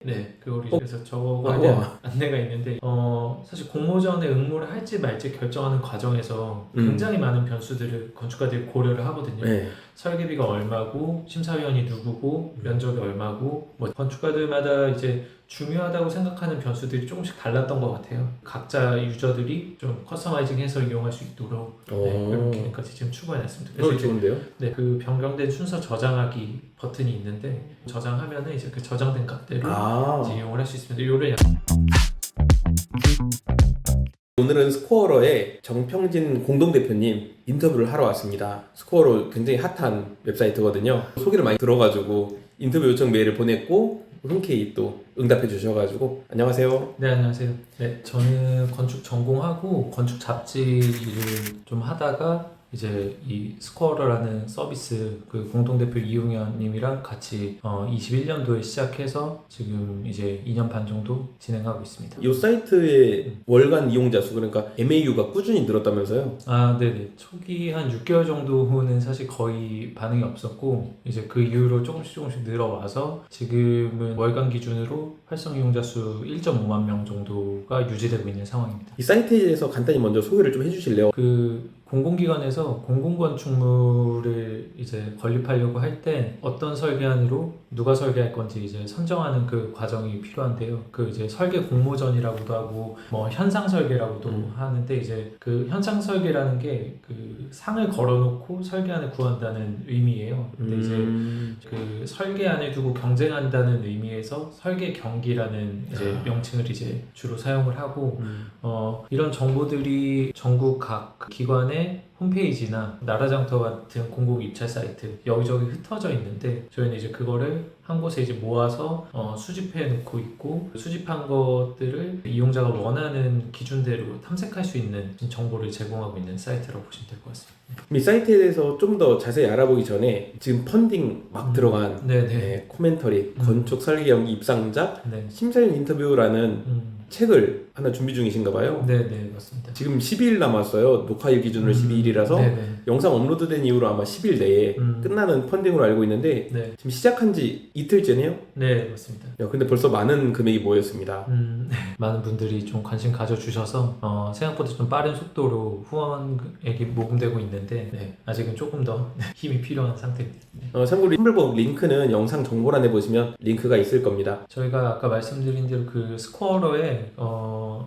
네, 그거를 그래서 저거에 대한 안내가 있는데 사실 공모전에 응모를 할지 말지 결정하는 과정에서 굉장히 많은 변수들을 건축가들이 고려를 하거든요. 네. 설계비가 얼마고 심사위원이 누구고 면적이 얼마고 뭐 건축가들마다 이제 중요하다고 생각하는 변수들이 조금씩 달랐던 것 같아요. 각자 유저들이 좀 커스터마이징해서 이용할 수 있도록 이런 기능까지 지금 추가해놨습니다. 그래서 이제 좋은데요? 네, 그 변경된 순서 저장하기 버튼이 있는데 저장하면은 이제 그 저장된 값들을 이제 이용을 할 수 있습니다. 요를 오늘은 스코어러의 정평진 공동대표님 인터뷰를 하러 왔습니다. 스코어러 굉장히 핫한 웹사이트거든요. 소개를 많이 들어가지고 인터뷰 요청 메일을 보냈고 흔쾌히 또 응답해 주셔가지고 안녕하세요. 네, 안녕하세요. 네, 저는 건축 전공하고 건축 잡지 일을 좀 하다가 이제 이 스코어러라는 서비스 그 공동대표 이용현님이랑 같이 21년도에 시작해서 지금 이제 2년 반 정도 진행하고 있습니다. 이 사이트의 월간 이용자 수 그러니까 MAU가 꾸준히 늘었다면서요? 아, 네네. 초기 한 6개월 정도는 사실 거의 반응이 없었고 이제 그 이후로 조금씩 늘어와서 지금은 월간 기준으로 활성 이용자 수 1.5만 명 정도가 유지되고 있는 상황입니다. 이 사이트에 대해서 간단히 먼저 소개를 좀 해주실래요? 그 공공기관에서 공공건축물을 이제 건립하려고 할 때 어떤 설계안으로 누가 설계할 건지 이제 선정하는 그 과정이 필요한데요. 그 이제 설계 공모전이라고도 하고 뭐 현상 설계라고도 하는데 이제 그 현상 설계라는 게 그 상을 걸어놓고 설계안을 구한다는 의미예요. 근데 이제 그 설계안을 두고 경쟁한다는 의미에서 설계 경기라는 이제 명칭을 이제 주로 사용을 하고 이런 정보들이 전국 각 기관의 홈페이지나 나라장터 같은 공공 입찰 사이트 여기저기 흩어져 있는데 저희는 이제 그거를 한 곳에 이제 모아서 수집해 놓고 있고 수집한 것들을 이용자가 원하는 기준대로 탐색할 수 있는 정보를 제공하고 있는 사이트라고 보시면 될 것 같습니다. 이 사이트에 대해서 좀 더 자세히 알아보기 전에 지금 펀딩 막 들어간 코멘터리 건축 설계형 입상작 심사위원 인터뷰라는 책을 하나 준비 중이신가 봐요. 네, 맞습니다. 지금 12일 남았어요. 녹화일 기준으로 12일이라서 영상 업로드된 이후로 아마 10일 내에 끝나는 펀딩으로 알고 있는데 지금 시작한 지 이틀 전이에요? 네, 맞습니다. 근데 벌써 많은 금액이 모였습니다. 많은 분들이 좀 관심 가져주셔서 생각보다 좀 빠른 속도로 후원액이 모금되고 있는데 아직은 조금 더 힘이 필요한 상태입니다. 참고로 텀블벅 링크는 영상 정보란에 보시면 링크가 있을 겁니다. 저희가 아까 말씀드린 대로 그 스코어러에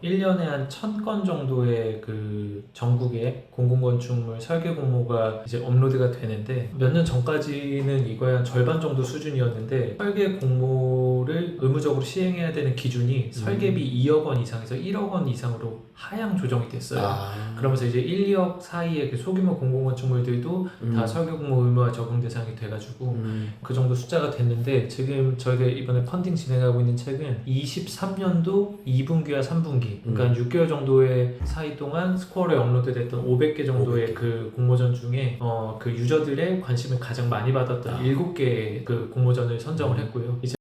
1년에 한 1000건 정도의 그 전국의 공공건축물 설계 공모가 이제 업로드가 되는데 몇 년 전까지는 이거의 한 절반 정도 수준이었는데 설계 공모를 의무적으로 시행해야 되는 기준이 설계비 2억 원 이상에서 1억 원 이상으로 하향 조정이 됐어요. 그러면서 이제 1, 2억 사이의 그 소규모 공공건축물들도 다 설계 공모 의무화 적용 대상이 돼가지고 그 정도 숫자가 됐는데 지금 저희가 이번에 펀딩 진행하고 있는 책은 23년도 2분기와 3분기 그러니까 6개월 정도의 사이 동안 스코어에 업로드됐던 500개 정도의 그 공모전 중에 그 유저들의 관심을 가장 많이 받았던 7개의 그 공모전을 선정을 했고요. 이제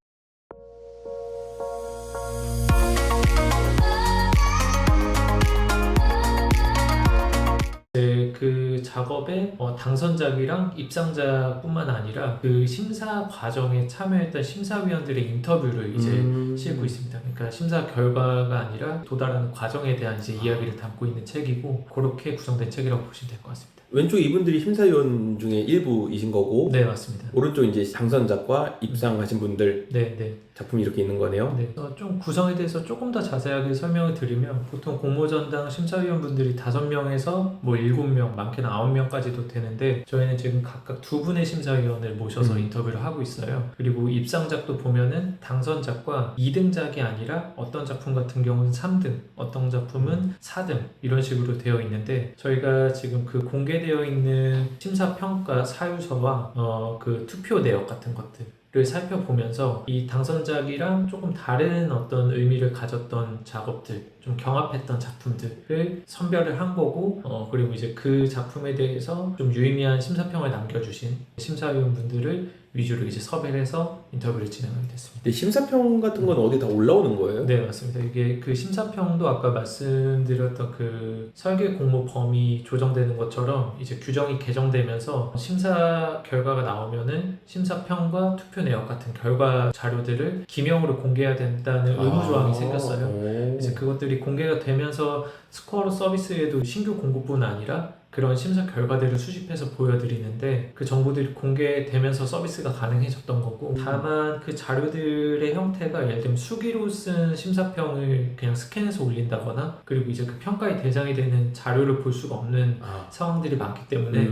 그 작업의 당선작이랑 입상작뿐만 아니라 그 심사 과정에 참여했던 심사위원들의 인터뷰를 이제 싣고 있습니다. 그러니까 심사 결과가 아니라 도달하는 과정에 대한 이제 이야기를 담고 있는 책이고 그렇게 구성된 책이라고 보시면 될 것 같습니다. 왼쪽 이분들이 심사위원 중에 일부이신 거고 네, 맞습니다. 오른쪽 이제 당선작과 입상하신 분들 네. 작품이 이렇게 있는 거네요. 네. 좀 구성에 대해서 조금 더 자세하게 설명을 드리면 보통 공모전당 심사위원분들이 5명에서 뭐 7명, 많게는 9명까지도 되는데 저희는 지금 각각 2분의 심사위원을 모셔서 인터뷰를 하고 있어요. 그리고 입상작도 보면은 당선작과 2등작이 아니라 어떤 작품 같은 경우는 3등, 어떤 작품은 4등 이런 식으로 되어 있는데 저희가 지금 그 공개되어 있는 심사평가 사유서와 그 투표 내역 같은 것들을 살펴보면서 이 당선작이랑 조금 다른 어떤 의미를 가졌던 작업들, 좀 경합했던 작품들을 선별을 한 거고 그리고 이제 그 작품에 대해서 좀 유의미한 심사평을 남겨주신 심사위원분들을 위주로 이제 섭외를 해서 인터뷰를 진행하게 됐습니다. 근데 심사평 같은 건 어디 다 올라오는 거예요? 네, 맞습니다. 이게 그 심사평도 아까 말씀드렸던 그 설계 공모 범위 조정되는 것처럼 이제 규정이 개정되면서 심사 결과가 나오면은 심사평과 투표 내역 같은 결과 자료들을 기명으로 공개해야 된다는 의무 조항이 생겼어요. 오. 이제 그것들이 공개가 되면서 스코어로 서비스에도 신규 공고뿐 아니라 그런 심사 결과들을 수집해서 보여드리는데 그 정보들이 공개되면서 서비스가 가능해졌던 거고 다만 그 자료들의 형태가 예를 들면 수기로 쓴 심사평을 그냥 스캔해서 올린다거나 그리고 이제 그 평가의 대상이 되는 자료를 볼 수가 없는 상황들이 많기 때문에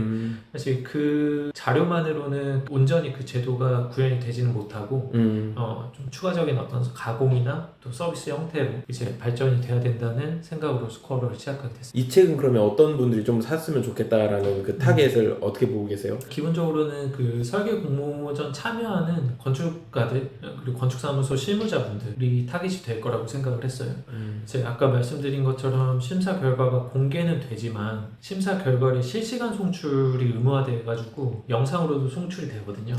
사실 그 자료만으로는 온전히 그 제도가 구현이 되지는 못하고 좀 추가적인 어떤 가공이나 또 서비스 형태로 이제 발전이 돼야 된다는 생각으로 스코어를 시작하게 됐습니다. 이 책은 그러면 어떤 분들이 좀 샀으면 좋겠다라는 그 타겟을 어떻게 보고 계세요? 기본적으로는 그 설계 공모전 참여하는 건축가들 그리고 건축사무소 실무자분들이 타깃이 될 거라고 생각을 했어요. 제가 아까 말씀드린 것처럼 심사 결과가 공개는 되지만 심사 결과를 실시간 송출이 의무화돼 가지고 영상으로도 송출이 되거든요.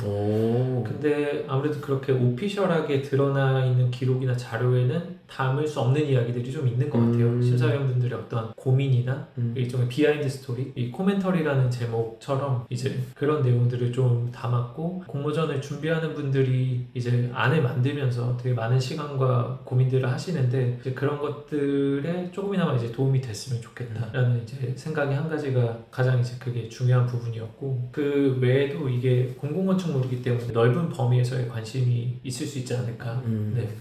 근데 아무래도 그렇게 오피셜하게 드러나 있는 기록이나 자료에는 담을 수 없는 이야기들이 좀 있는 것 같아요. 심사위원분들의 어떤 고민이나 일종의 비하인드 스토리, 이 코멘터리라는 제목처럼 이제 그런 내용들을 좀 담았고 공모전을 준비하는 분들이 이제 안을 만들면서 되게 많은 시간과 고민들을 하시는데 이제 그런 것들에 조금이나마 이제 도움이 됐으면 좋겠다라는 이제 생각이 한 가지가 가장 이제 그게 중요한 부분이었고 그 외에도 이게 공공건축물이기 때문에 넓은 범위에서의 관심이 있을 수 있지 않을까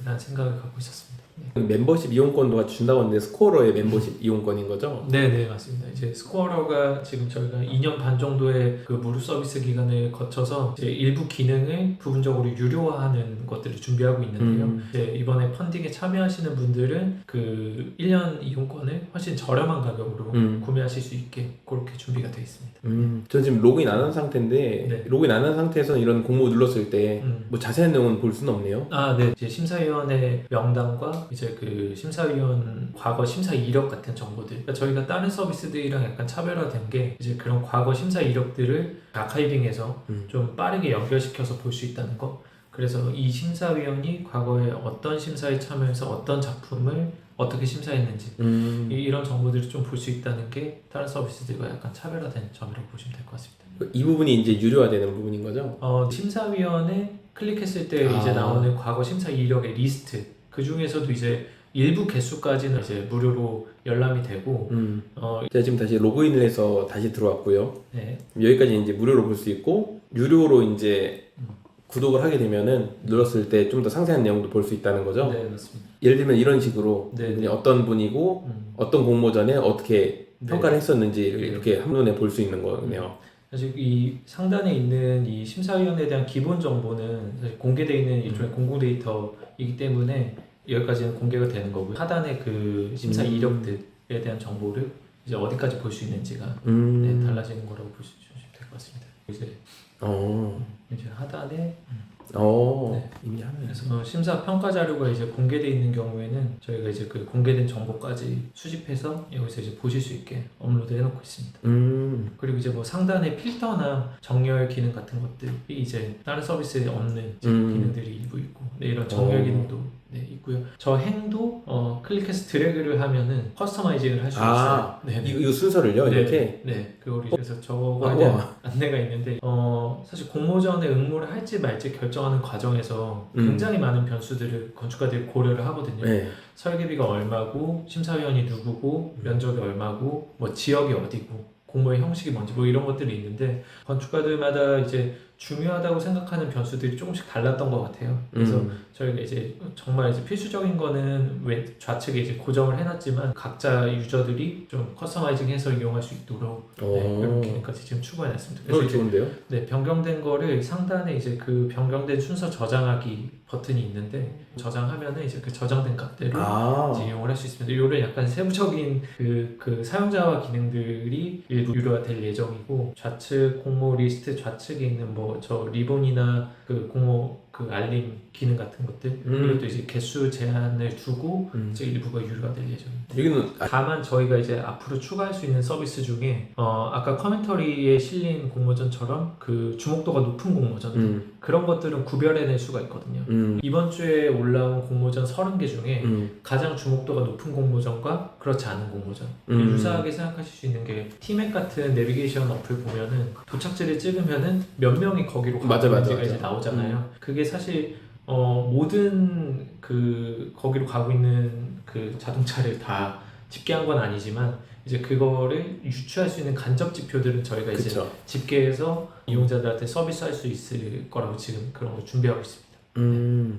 라는 생각을 갖고 있었습니다. 멤버십 이용권도 준다고 하는데 스코어러의 멤버십 이용권인 거죠? 네, 맞습니다. 이제 스코어러가 지금 저희가 2년 반 정도의 그 무료 서비스 기간을 거쳐서 이제 일부 기능을 부분적으로 유료화하는 것들을 준비하고 있는데요. 이제 이번에 펀딩에 참여하시는 분들은 그 1년 이용권을 훨씬 저렴한 가격으로 구매하실 수 있게 그렇게 준비가 되어 있습니다. 저 지금 로그인 안 한 상태인데 네. 로그인 안 한 상태에서 이런 공모 눌렀을 때 뭐 자세한 내용은 볼 수는 없네요. 네. 이제 심사위원회 명단과 이제 그 심사위원 과거 심사 이력 같은 정보들. 그러니까 저희가 다른 서비스들이랑 약간 차별화된 게 이제 그런 과거 심사 이력들을 아카이빙해서 좀 빠르게 연결시켜서 볼 수 있다는 거. 그래서 이 심사위원이 과거에 어떤 심사에 참여해서 어떤 작품을 어떻게 심사했는지 이런 정보들을 좀 볼 수 있다는 게 다른 서비스들과 약간 차별화된 점이라고 보시면 될 것 같습니다. 이 부분이 이제 유료화되는 부분인 거죠? 심사위원회 클릭했을 때 이제 나오는 과거 심사 이력의 리스트 그 중에서도 이제 일부 개수까지는 이제 무료로 열람이 되고 제가 지금 다시 로그인을 해서 다시 들어왔고요. 네. 여기까지 이제 무료로 볼 수 있고 유료로 이제 구독을 하게 되면은 눌렀을 때 좀 더 상세한 내용도 볼 수 있다는 거죠. 네, 맞습니다. 예를 들면 이런 식으로 네, 그냥 어떤 분이고 어떤 공모전에 어떻게 평가를 했었는지를 네. 이렇게 한눈에 볼 수 있는 거네요. 사실 이 상단에 있는 이 심사위원에 대한 기본 정보는 사실 공개되어 있는 일종의 공공 데이터이기 때문에 여기까지는 공개가 되는 거고요. 하단에 그 심사 이력들에 대한 정보를 이제 어디까지 볼 수 있는지가 네, 달라지는 거라고 보시면 될 것 같습니다. 이제 하단에 네. 이미 하면 그래서 심사 평가 자료가 이제 공개되어 있는 경우에는 저희가 이제 그 공개된 정보까지 수집해서 여기서 이제 보실 수 있게 업로드 해놓고 있습니다. 그리고 이제 뭐 상단에 필터나 정렬 기능 같은 것들이 이제 다른 서비스에 없는 기능들이 일부 있고 네, 이런 정렬 기능도 네, 있고요. 저 행도 클릭해서 드래그를 하면은 커스터마이징을 할 수 있어요. 네, 이거 순서를요? 네, 이렇게? 네, 그거를 그래서 저거에 대한 안내가 있는데 사실 공모전에 응모를 할지 말지 결정하는 과정에서 굉장히 많은 변수들을 건축가들이 고려를 하거든요. 네. 설계비가 얼마고 심사위원이 누구고 면적이 얼마고 뭐 지역이 어디고 공모의 형식이 뭔지 뭐 이런 것들이 있는데 건축가들마다 이제 중요하다고 생각하는 변수들이 조금씩 달랐던 것 같아요. 그래서 저희가 이제 정말 이제 필수적인 거는 왜 좌측에 이제 고정을 해놨지만 각자 유저들이 좀 커스터마이징해서 이용할 수 있도록 네, 이런 기능까지 지금 추가해놨습니다. 그래서 이제 좋은데요? 네, 변경된 거를 상단에 이제 그 변경된 순서 저장하기 버튼이 있는데 저장하면은 이제 그 저장된 값들을 이제 이용을 할 수 있습니다. 이런 약간 세부적인 그 사용자와 기능들이 일부 유료화될 예정이고 좌측 공모 리스트 좌측에 있는 뭐 저 리본이나 그 공모 그 알림 기능 같은 것들 그리고 또 이제 개수 제한을 두고 이제 일부가 유료가 될 예정입니다. 여기는 다만 저희가 이제 앞으로 추가할 수 있는 서비스 중에 아까 커멘터리에 실린 공모전처럼 그 주목도가 높은 공모전 그런 것들은 구별해낼 수가 있거든요. 이번 주에 올라온 공모전 30개 중에 가장 주목도가 높은 공모전과 그렇지 않은 공모전 유사하게 생각하실 수 있는 게 티맵 같은 내비게이션 어플 보면은 도착지를 찍으면은 몇 명이 거기로 가는지가 이제 나오잖아요. 그게 사실 모든 그 거기로 가고 있는 그 자동차를 다 집계한 건 아니지만 이제 그거를 유추할 수 있는 간접 지표들은 저희가 이제 그쵸. 집계해서 이용자들한테 서비스할 수 있을 거라고 지금 그런 걸 준비하고 있습니다.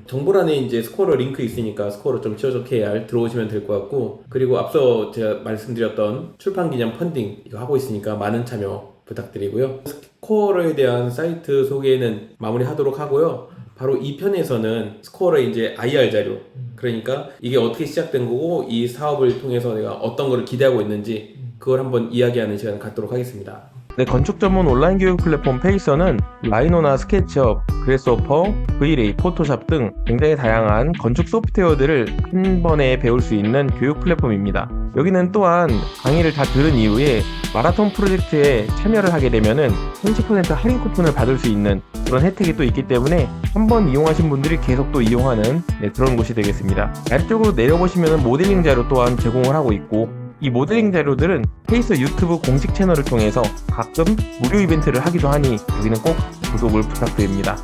정보란에 이제 스코어러 링크 있으니까 스코어러 좀 치워줘 KR 들어오시면 될 것 같고, 그리고 앞서 제가 말씀드렸던 출판 기념 펀딩 이거 하고 있으니까 많은 참여 부탁드리고요. 스코어러에 대한 사이트 소개는 마무리하도록 하고요. 바로 2편에서는 스코어러의 이제 IR 자료, 그러니까 이게 어떻게 시작된 거고 이 사업을 통해서 내가 어떤 거를 기대하고 있는지 그걸 한번 이야기하는 시간을 갖도록 하겠습니다. 네, 건축 전문 온라인 교육 플랫폼 페이서는 라이노나 스케치업, 그래스호퍼, V-ray, 포토샵 등 굉장히 다양한 건축 소프트웨어들을 한 번에 배울 수 있는 교육 플랫폼입니다. 여기는 또한 강의를 다 들은 이후에 마라톤 프로젝트에 참여를 하게 되면은 30% 할인 쿠폰을 받을 수 있는 그런 혜택이 또 있기 때문에 한 번 이용하신 분들이 계속 또 이용하는 그런 곳이 되겠습니다. 아래쪽으로 내려보시면 모델링 자료 또한 제공을 하고 있고, 이 모델링 자료들은 페이서 유튜브 공식 채널을 통해서 가끔 무료 이벤트를 하기도 하니 여기는 꼭 구독을 부탁드립니다.